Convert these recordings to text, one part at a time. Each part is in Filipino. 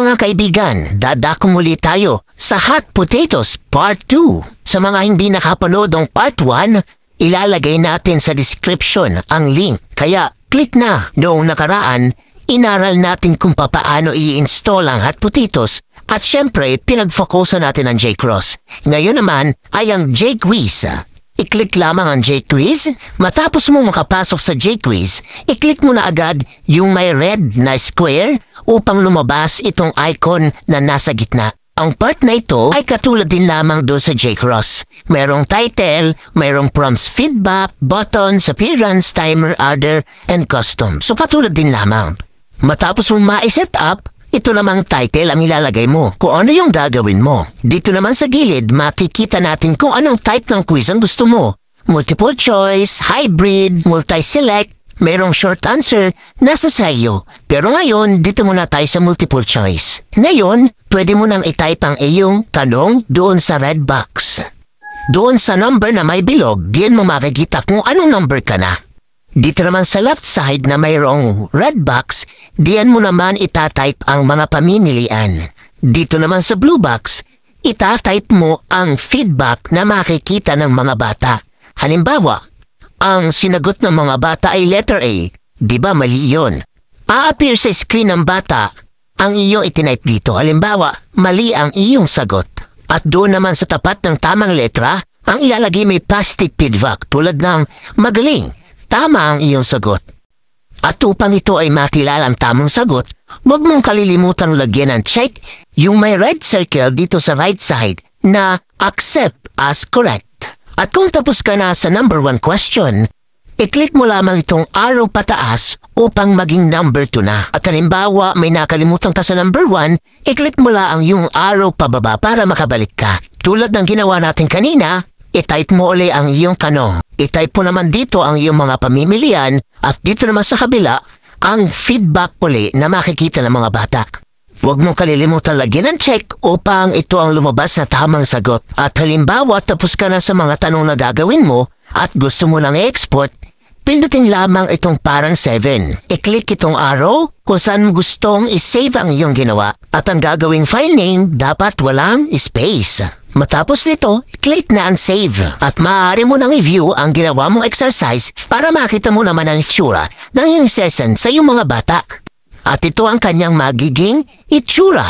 mga kaibigan, dadako muli tayo sa Hot Potatoes Part 2. Sa mga hindi nakapanood ng Part 1, ilalagay natin sa description ang link. Kaya click na. Noong nakaraan, inaral natin kung papaano i-install ang Hot Potatoes at syempre pinag-focusan natin ang J-Cross. Ngayon naman ay ang J-Quiz. I-click lamang ang J-Quiz. Matapos mo makapasok sa J-Quiz, i-click mo na agad yung may red na square upang lumabas itong icon na nasa gitna. Ang part na ito ay katulad din lamang doon sa J-Cross. Mayroong title, mayroong prompts, feedback, buttons, appearance, timer, order, and custom. So katulad din lamang. Matapos mo ma-set up, ito namang title ang ilalagay mo, kung ano yung gagawin mo. Dito naman sa gilid, makikita natin kung anong type ng quiz ang gusto mo. Multiple choice, hybrid, multi-select, mayroong short answer, nasa sayo. Pero ngayon, dito muna tayo sa multiple choice. Ngayon, pwede mo nang i-type ang iyong tanong doon sa red box. Doon sa number na may bilog, diyan mo makikita kung anong number ka na. Dito naman sa left side na mayroong red box, diyan mo naman itatype ang mga pamimilian. Dito naman sa blue box, itatype mo ang feedback na makikita ng mga bata. Halimbawa, ang sinagot ng mga bata ay letter A. Diba mali yun? A-appear sa screen ng bata ang iyong itinype dito. Halimbawa, mali ang iyong sagot. At doon naman sa tapat ng tamang letra, ang ilalagay may positive feedback tulad ng magaling. Tama ang iyong sagot. At upang ito ay makilala ang tamang sagot, huwag mong kalilimutan lagyan ng check yung may red circle dito sa right side na accept as correct. At kung tapos ka na sa number 1 question, i-click mo lamang itong arrow pataas upang maging number 2 na. At halimbawa may nakalimutan ka sa number 1, i-click mo lang yung arrow pababa para makabalik ka. Tulad ng ginawa natin kanina, i-type mo uli ang iyong tanong. I-type mo naman dito ang iyong mga pamimilian at dito naman sa kabila ang feedback uli na makikita ng mga bata. Huwag mong kalilimutan lagyan ng check upang ito ang lumabas na tamang sagot. At halimbawa tapos ka na sa mga tanong na gagawin mo at gusto mo lang i-export, pindutin lamang itong parang 7. I-click itong arrow kung saan gustong i-save ang iyong ginawa at ang gagawing file name dapat walang space. Matapos nito, click na ang save at maaari mo nang i-view ang ginawa mong exercise para makita mo naman ang itsura ng iyong session sa iyong mga bata. At ito ang kanyang magiging itsura.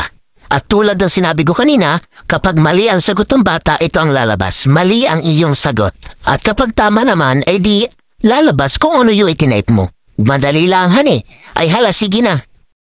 At tulad ng sinabi ko kanina, kapag mali ang sagot ng bata, ito ang lalabas. Mali ang iyong sagot. At kapag tama naman, ay di lalabas kung ano yung itinype mo. Madali lang, honey. Ay hala, sige na.